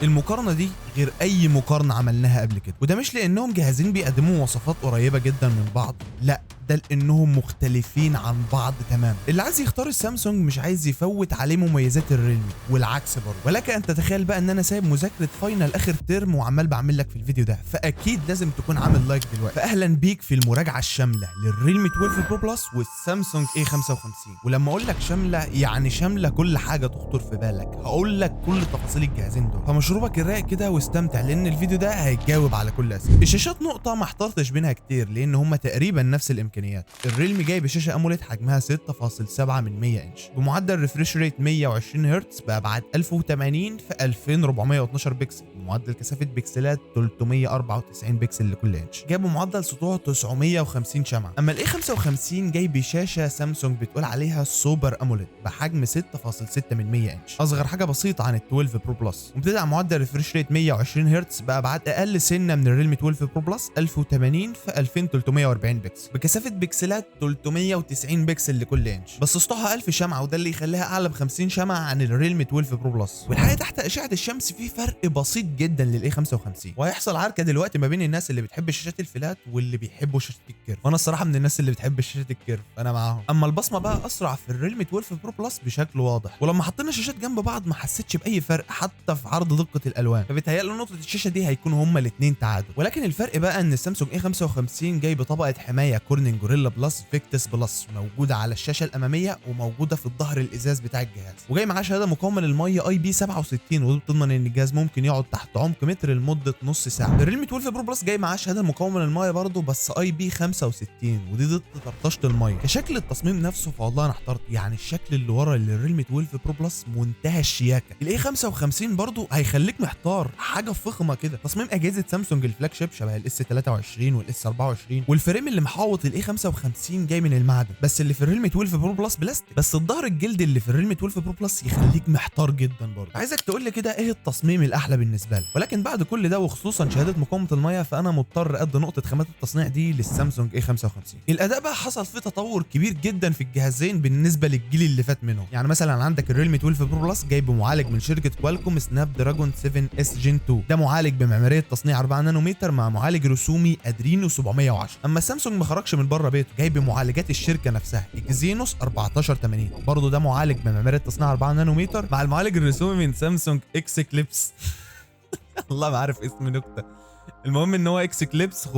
المقارنه دي غير اي مقارنه عملناها قبل كده، وده مش لانهم جهازين بيقدموا مواصفات قريبه جدا من بعض، لا ده لانهم مختلفين عن بعض تماما. اللي عايز يختار السامسونج مش عايز يفوت عليه مميزات الريلمي، والعكس برضه. ولك ان تتخيل بقى ان انا سايب مذاكره فاينل اخر ترم وعمال بعمل لك في الفيديو ده، فاكيد لازم تكون عامل لايك دلوقتي. فاهلا بيك في المراجعه الشامله للريلمي 12 برو بلس والسامسونج A55. ولما اقول لك شامله يعني شامله كل حاجه تخطر في بالك، هقول لك كل تفاصيل الجهازين دول. فمشروبك الرايق كده واستمتع، لان الفيديو ده هيجاوب على كل اسئله. الشاشات نقطه ما احترتش بينها كتير، لان هم تقريبا نفس الامكانيات. الريلمي جاي بشاشه اموليد حجمها 6.7 انش بمعدل ريفريش ريت 120 هرتز بابعاد 1080 في 2412 بكسل، بمعدل كثافه بكسلات 394 بكسل لكل انش. جابوا معدل سطوع 950 شمعه. اما الاي 55 جاي بشاشه سامسونج بتقول عليها سوبر اموليد بحجم 6.6 انش، اصغر حاجه بسيطه عن ال 12 برو بلس، وبتدعم معدل ريفريش ريت 120 هرتز بابعاد اقل سنه من الريلمي 12 برو بلس 1080 في 2340 بكسل، بكثافه بكسلات 390 بكسل لكل انش، بس سطوعها 1000 شمعه، وده اللي يخليها اعلى ب 50 شمعه عن الريلمي 12 برو بلس. والحقيقه تحت اشعه الشمس في فرق بسيط جدا للاي 55، وهيحصل عركه دلوقتي ما بين الناس اللي بتحب شاشات الفلات واللي بيحبوا شاشات الكيرف، وانا الصراحه من الناس اللي بتحب شاشات الكيرف، انا معاهم. اما البصمه بقى اسرع في الريلمي 12 برو بلس بشكل واضح، ولما حطينا شاشات جنب بعض ما حسيتش باي فرق حتى في عرض دقه الالوان، فبيتهيألي نقطه الشاشه دي هيكونوا هما الاثنين تعادل. ولكن الفرق بقى ان السامسونج اي 55 جاي بطبقه حمايه كورنينج جوريلا بلس فيكتس بلس، موجوده على الشاشه الاماميه وموجوده في الظهر الازاز بتاع الجهاز، وجاي معاه شهاده مقاومه للميه اي بي 67، ودي بتضمن ان الجهاز ممكن يقعد تحت عمق متر لمده نص ساعه. الريلمي 12 برو بلس جاي معاه شهاده مقاومه للميه برضه بس اي بي 65، ودي ضد طرطشه الميه. كشكل التصميم نفسه فوالله انا احترت، يعني الشكل اللي ورا للريلمي 12 برو بلس منتهى الشياكه. الاي 55 برضه هيخليك محتار، حاجه فخمه كده. تصميم اجهزه سامسونج الفلاج شيب شبه الاس 23 والاس 24، والفريم اللي محاوط الاي 55 جاي من المعدن، بس اللي في الريلمي 12 برو بلس بلاستيك. بس الظهر الجلد اللي في الريلمي 12 برو بلس يخليك محتار جدا برضه. عايزك تقول لي كده ايه التصميم الاحلى بالنسبه لك؟ ولكن بعد كل ده وخصوصا شهاده مقاومه الميه، فانا مضطر ادي نقطه خامات التصنيع دي للسامسونج اي 55. الاداء بقى حصل فيه تطور كبير جدا في الجهازين بالنسبه للجيل اللي فات منهم. يعني مثلا عندك الريلمي 12 برو بلس جاي بمعالج من شركه كوالكوم سناب دراجون 7 اس جين 2، ده معالج بمعماريه تصنيع 4 نانومتر مع معالج رسومي ادرينو 710. اما سامسونج ما خرجش من بره بيته، جاي بمعالجات الشركه نفسها اكزينوس 1480، برضه ده معالج بمعماريه تصنيع 4 نانومتر مع المعالج الرسومي من سامسونج اكس كليبس والله ما عارف اسم نكته. المهم ان هو اكس كليبس 530،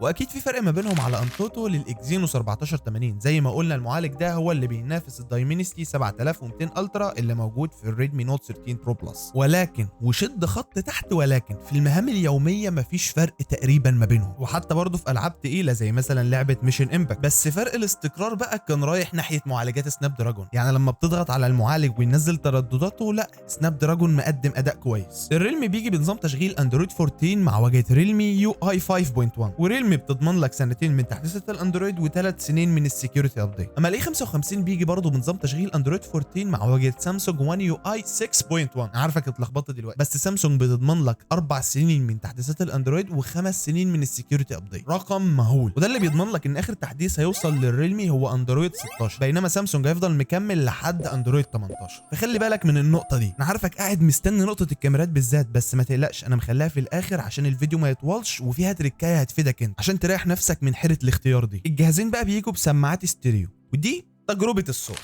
واكيد في فرق ما بينهم على انتوتو للاكزينوس 1480. زي ما قلنا المعالج ده هو اللي بينافس الدايمنستي 7200 الترا اللي موجود في الريدمي نوت 13 برو بلس. ولكن وشد خط تحت، ولكن في المهام اليوميه مفيش فرق تقريبا ما بينهم، وحتى برضه في العاب تقيله زي مثلا لعبه ميشن امباكت. بس فرق الاستقرار بقى كان رايح ناحيه معالجات سناب دراجون، يعني لما بتضغط على المعالج وينزل تردداته، لا سناب دراجون مقدم اداء كويس. الريلمي بيجي بنظام تشغيل اندرويد 14 مع واجهه ريلمي يو اي 5.1، وريلمي بتضمن لك سنتين من تحديثات الاندرويد وثلاث سنين من السكيورتي ابديت. اما الاي 55 بيجي برضه بنظام تشغيل اندرويد 14 مع واجهه سامسونج وان يو اي 6.1. عارفك اتلخبطت دلوقتي، بس سامسونج بتضمن لك 4 سنين من تحديثات الاندرويد وخمس سنين من السكيورتي ابديت، رقم مهول. وده اللي بيضمن لك ان اخر تحديث هيوصل للريلمي هو اندرويد 16، بينما سامسونج هيفضل مكمل لحد اندرويد 18. فخلي بالك من النقطه دي. انا عارفك قاعد مستني نقطه الكاميرات بالذات، بس ما تقلقش انا مخليها في الاخر عشان الفيديو ما يطولش، وفيها تريكايه هتفيدك انت عشان تريح نفسك من حيره الاختيار دي. الجهازين بقى بيجوا بسماعات ستيريو، ودي تجربه الصوت.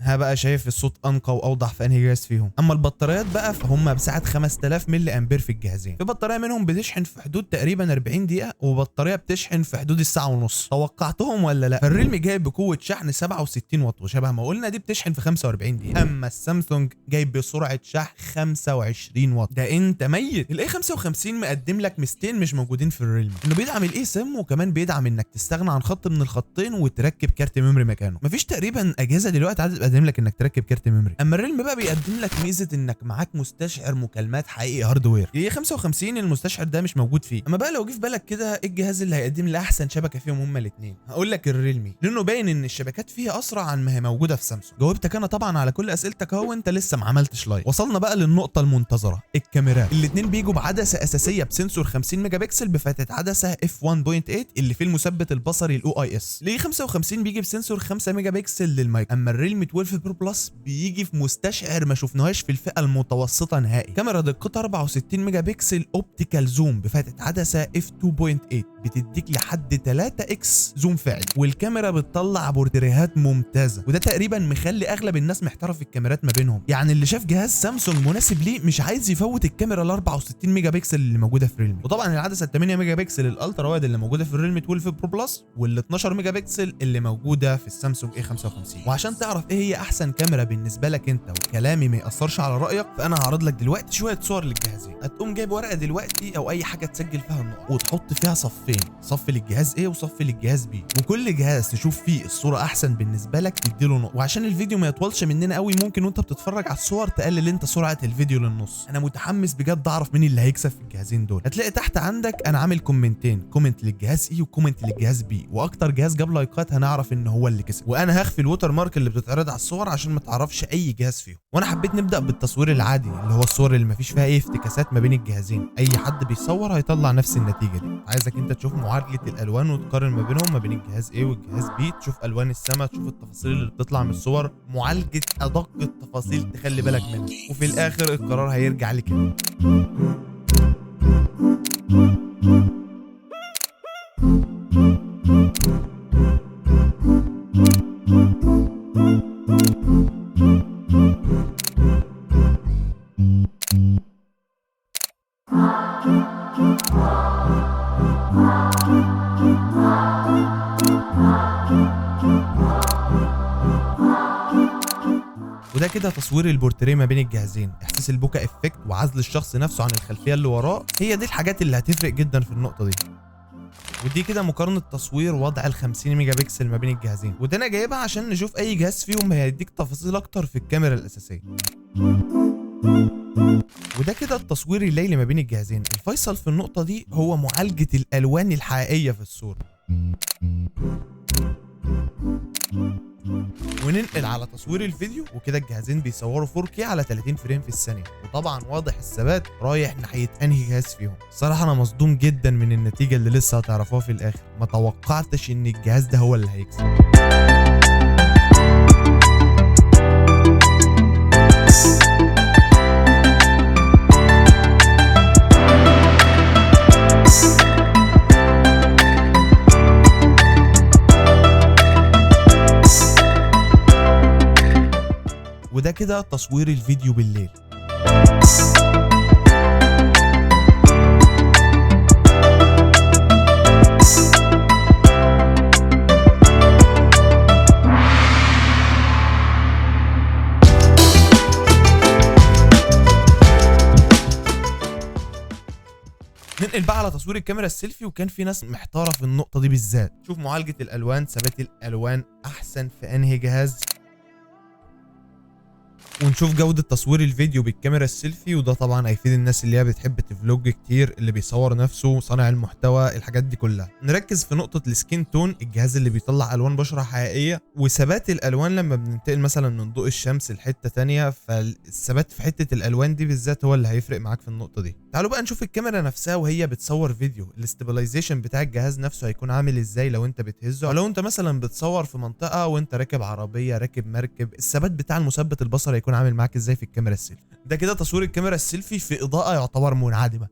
ها بقى شايف الصوت انقى واوضح في انهي جهاز فيهم. اما البطاريات بقى فهم بسعه 5000 ملي امبير في الجهازين. في بطاريه منهم بتشحن في حدود تقريبا 40 دقيقه، وبطاريه بتشحن في حدود الساعه ونص. توقعتهم ولا لا؟ فالريلمي جايب بقوه شحن 67 واط، وشبه ما قلنا دي بتشحن في 45 دقيقه. اما السامسونج جايب بسرعه شحن 25 واط، ده انت ميت. الاي 55 مقدم لك ميزتين مش موجودين في الريلمي، انه بيدعم الاي سم، وكمان بيدعم انك تستغنى عن خط من الخطين وتركب كارت ميموري مكانه. مفيش تقريبا اجهزه دلوقتي عدد بيدعم لك انك تركب كارت ميموري. اما الريلم بقى بيقدم لك ميزه انك معاك مستشعر مكالمات حقيقي هاردوير. الاي 55 المستشعر ده مش موجود فيه. اما بقى لو جه في بالك كده ايه الجهاز اللي هيقدم لي احسن شبكه فيهم هما الاثنين، هقول لك الريلمي، لانه باين ان الشبكات فيها اسرع عن ما هي موجوده في سامسونج. جاوبتك انا طبعا على كل اسئلتك اهو، وانت لسه ما عملتش لايك. وصلنا بقى للنقطه المنتظره، الكاميرات. الاثنين بيجوا بعدسه اساسيه بسنسور 50 ميجا بكسل بفتحه عدسه اف 1.8 اللي فيه المثبت البصري الاو اي اس. الاي 55 بيجي بسنسور 5 ميجا بكسل للمايك. اما الريلمي 12 برو بلس بيجي في مستشعر ما شفناهاش في الفئه المتوسطه نهائي. كاميرا دقتها 64 ميجا بكسل اوبتيكال زوم بفتحه عدسه اف 2.8 بتديك لحد 3 اكس زوم فعلي، والكاميرا بتطلع بورتريهات ممتازه، وده تقريبا مخلي اغلب الناس محتاره في الكاميرات ما بينهم. يعني اللي شاف جهاز سامسونج مناسب ليه مش عايز يفوت الكاميرا ال 64 ميجا بكسل اللي موجوده في ريلمي. وطبعا العدسه 8 ميجا بكسل الالترا وايد اللي موجوده في الريلمي 12 برو بلس، وال 12 ميجا بكسل اللي موجوده في السامسونج اي 55. وعشان تعرف ايه هي احسن كاميرا بالنسبه لك انت وكلامي ما ياثرش على رايك، فانا هعرض لك دلوقتي شويه صور للجهازين. هتقوم جايب ورقه دلوقتي او اي حاجه تسجل فيها النقط، وتحط فيها صفين، صف للجهاز A وصف للجهاز B، وكل جهاز تشوف فيه الصوره احسن بالنسبه لك تديله نقطه. وعشان الفيديو ما يطولش مننا قوي، ممكن وانت بتتفرج على الصور تقلل انت سرعه الفيديو للنص. انا متحمس بجد اعرف مين اللي هيكسب في الجهازين دول. هتلاقي تحت عندك انا عامل كومنتين، كومنت للجهاز E وكومنت للجهاز B، واكتر جهاز جاب لايكات هنعرف ان هو اللي كسب. وانا هخفي الوتر مارك اللي بتتعرض على الصور عشان ما تعرفش اي جهاز فيهم. وانا حبيت نبدا بالتصوير العادي اللي هو الصور اللي ما فيش فيها اي افتكاسات ما بين الجهازين. اي حد بيصور هيطلع نفس النتيجه دي. عايزك انت تشوف معادله الالوان وتقارن ما بينهم، ما بين الجهاز A والجهاز B، تشوف الوان السما، تشوف التفاصيل اللي بتطلع من الصور، معالجه ادق التفاصيل تخلي بالك منها، وفي الاخر القرار هيرجع لك انت. وده كده تصوير البورتريه ما بين الجهازين. احساس البوكا افكت وعزل الشخص نفسه عن الخلفيه اللي وراه هي دي الحاجات اللي هتفرق جدا في النقطه دي. ودي كده مقارنه تصوير وضع ال 50 ميجا بكسل ما بين الجهازين، وده انا جايبها عشان نشوف اي جهاز فيهم هيديك تفاصيل اكتر في الكاميرا الاساسيه. وده كده التصوير الليلي ما بين الجهازين. الفيصل في النقطه دي هو معالجه الالوان الحقيقيه في الصوره. وننقل على تصوير الفيديو، وكده الجهازين بيصوروا 4K على 30 فريم في الثانيه، وطبعا واضح الثبات رايح ناحيه انهي جهاز فيهم. الصراحه انا مصدوم جدا من النتيجه اللي لسه هتعرفوها في الاخر. ما توقعتش ان الجهاز ده هو اللي هيكسب. وده كده تصوير الفيديو بالليل. ننقل بقى على تصوير الكاميرا السيلفي، وكان في ناس محتاره في النقطه دي بالذات. شوف معالجه الالوان، ثبات الالوان احسن في انهي جهاز، ونشوف جودة تصوير الفيديو بالكاميرا السيلفي. وده طبعا هيفيد الناس اللي هي بتحب تفلوج كتير، اللي بيصور نفسه، صانع المحتوى، الحاجات دي كلها. نركز في نقطة السكين تون، الجهاز اللي بيطلع الوان بشرة حقيقية، وثبات الالوان لما بننتقل مثلا من ضوء الشمس لحتة تانية، فالثبات في حتة الالوان دي بالذات هو اللي هيفرق معاك في النقطة دي. تعالوا بقى نشوف الكاميرا نفسها وهي بتصور فيديو. الاستابلايزيشن بتاع الجهاز نفسه هيكون عامل ازاي لو انت بتهزه، او لو انت مثلا بتصور في منطقة وانت راكب عربية، راكب مركب، الثبات بتاع المثبت البصري هيكون عامل معاك ازاي في الكاميرا السيلفي. ده كده تصوير الكاميرا السيلفي في اضاءة يعتبر منعدمة.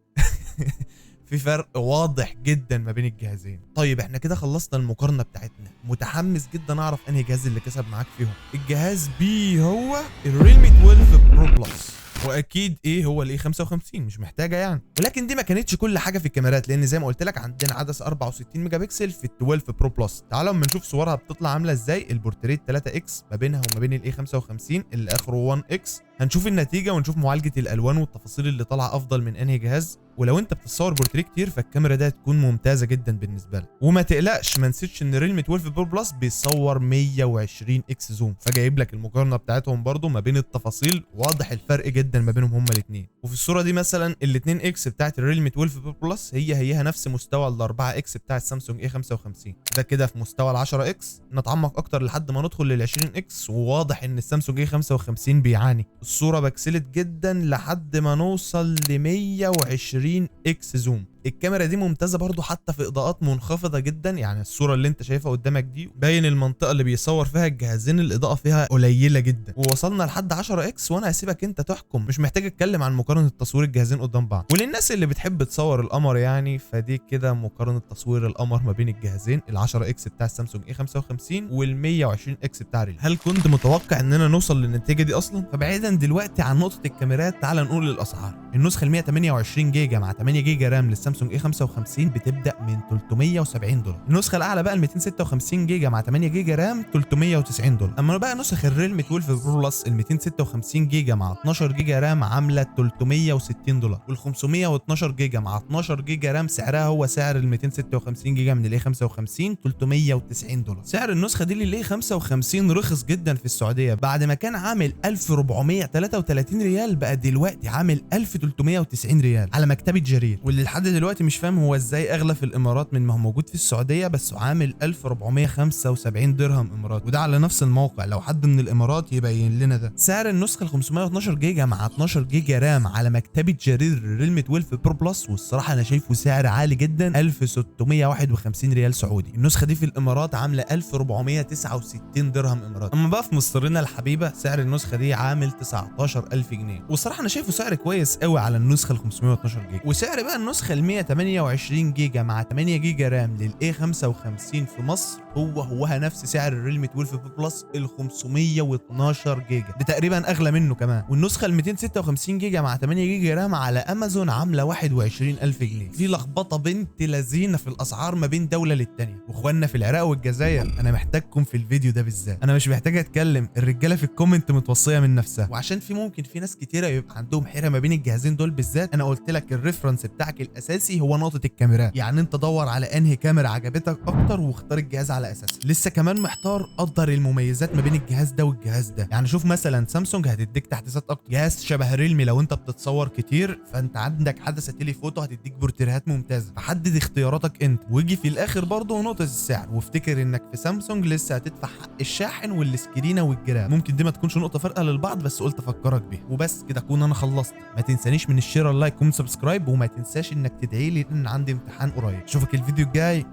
في فرق واضح جدا ما بين الجهازين. طيب احنا كده خلصنا المقارنة بتاعتنا. متحمس جدا اعرف انهي جهاز اللي كسب معاك فيهم. الجهاز بي هو الريلمي 12 برو بلس، واكيد ايه هو الاي 55 مش محتاجه يعني. ولكن دي ما كانتش كل حاجه في الكاميرات، لان زي ما قلت لك عندنا عدسه 64 ميجا بكسل في ال 12 برو بلس. تعالوا اما نشوف صورها بتطلع عامله ازاي. البورتريه 3 اكس ما بينها وما بين الاي 55 اللي اخره 1 اكس. هنشوف النتيجه ونشوف معالجه الالوان والتفاصيل اللي طالعه افضل من انهي جهاز. ولو انت بتتصور بورتريه كتير فالكاميرا دي هتكون ممتازه جدا بالنسبه لك. وما تقلقش، ما نسيتش ان ريلمي 12 برو بلس بيصور 120 اكس زوم، فجايب لك المقارنه بتاعتهم برضو ما بين التفاصيل، واضح الفرق جدا ما بينهم هما الاثنين. وفي الصوره دي مثلا ال2 اكس بتاعت الريلمي 12 برو بلس هيها نفس مستوى ال4 اكس بتاعت سامسونج اي 55. ده كده في مستوى ال10 اكس. نتعمق اكتر لحد ما ندخل لل20 اكس، وواضح ان السامسونج اي 55 بيعاني. الصوره بكسلت جدا لحد ما نوصل ل 120 اكس زوم. الكاميرا دي ممتازه برضو حتى في اضاءات منخفضه جدا، يعني الصوره اللي انت شايفها قدامك دي باين المنطقه اللي بيصور فيها الجهازين الاضاءه فيها قليله جدا. ووصلنا لحد 10 اكس، وانا هسيبك انت تحكم، مش محتاج اتكلم عن مقارنه تصوير الجهازين قدام بعض. وللناس اللي بتحب تصور القمر يعني، فدي كده مقارنه تصوير القمر ما بين الجهازين، ال10 اكس بتاع السامسونج اي 55 وال120 اكس بتاع ريلمي. هل كنت متوقع اننا نوصل للنتيجه دي اصلا؟ فبعيدا دلوقتي عن نقطه الكاميرات، تعال نقول الاسعار. النسخه ال 128 جيجا مع 8 جيجا رام للسامسونج اي 55 بتبدا من $370. النسخه الاعلى بقى ال 256 جيجا مع 8 جيجا رام $390. اما بقى نسخ الريلمي 12 برو بلس ال 256 جيجا مع 12 جيجا رام عامله $360، وال 512 جيجا مع 12 جيجا رام سعرها هو سعر ال 256 جيجا من الاي 55 $390. سعر النسخه دي للاي 55 رخص جدا في السعوديه، بعد ما كان عامل 1433 ريال بقى دلوقتي عامل 1390 ريال على مكتبه جرير. واللي لحد دلوقتي مش فاهم هو ازاي اغلى في الامارات من ما هو موجود في السعوديه، بس عامل 1475 درهم اماراتي، وده على نفس الموقع. لو حد من الامارات يبين لنا ده. سعر النسخه ال 512 جيجا مع 12 جيجا رام على مكتبه جرير الريلمي 12 برو بلس، والصراحه انا شايفه سعر عالي جدا، 1651 ريال سعودي. النسخه دي في الامارات عامله 1469 درهم اماراتي. اما بقى في مصرنا الحبيبه سعر النسخه دي عامل 19000 جنيه، والصراحه انا شايفه سعر كويس قوي على النسخه ال 512 جيجا. وسعر بقى النسخه ال 128 جيجا مع 8 جيجا رام للاي 55 في مصر هوها نفس سعر الريلمي 12 برو بلس ال 512 جيجا، ده تقريبا اغلى منه كمان. والنسخه ال 256 جيجا مع 8 جيجا رام على امازون عامله 21000 جنيه. في لخبطه بنت لذينه في الاسعار ما بين دوله للتانيه. واخواننا في العراق والجزائر انا محتاجكم في الفيديو ده بالذات، انا مش محتاج اتكلم، الرجاله في الكومنت متوصيه من نفسها. وعشان ممكن في ناس كتيره يبقى عندهم حيره ما بين الجهازين دول بالذات، انا قلت لك الريفرنس بتاعك الاساسي هو نقطه الكاميرات، يعني انت دور على انهي كاميرا عجبتك اكتر واختار الجهاز على اساسها. لسه كمان محتار، قدر المميزات ما بين الجهاز ده والجهاز ده. يعني شوف مثلا سامسونج هتديك تحديثات اكتر، جهاز شبه ريلمي لو انت بتصور كتير فانت عندك حدثه تيليفوتو هتديك بورتريهات ممتازه. فحدد اختياراتك انت، ويجي في الاخر برضه نقطه السعر، وافتكر انك في سامسونج لسه هتدفع حق الشاحن والسكرينه والجرام. ممكن دي ما تكونش نقطه فارقه للبعض، بس قلت افكرك بيها. وبس كده اكون انا خلصت. ما تنسانيش من الشير، اللايك، كومنت، سبسكرايب، وما تنساش انك تدعي لي لان عندي امتحان قريب. اشوفك الفيديو الجاي،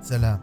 سلام.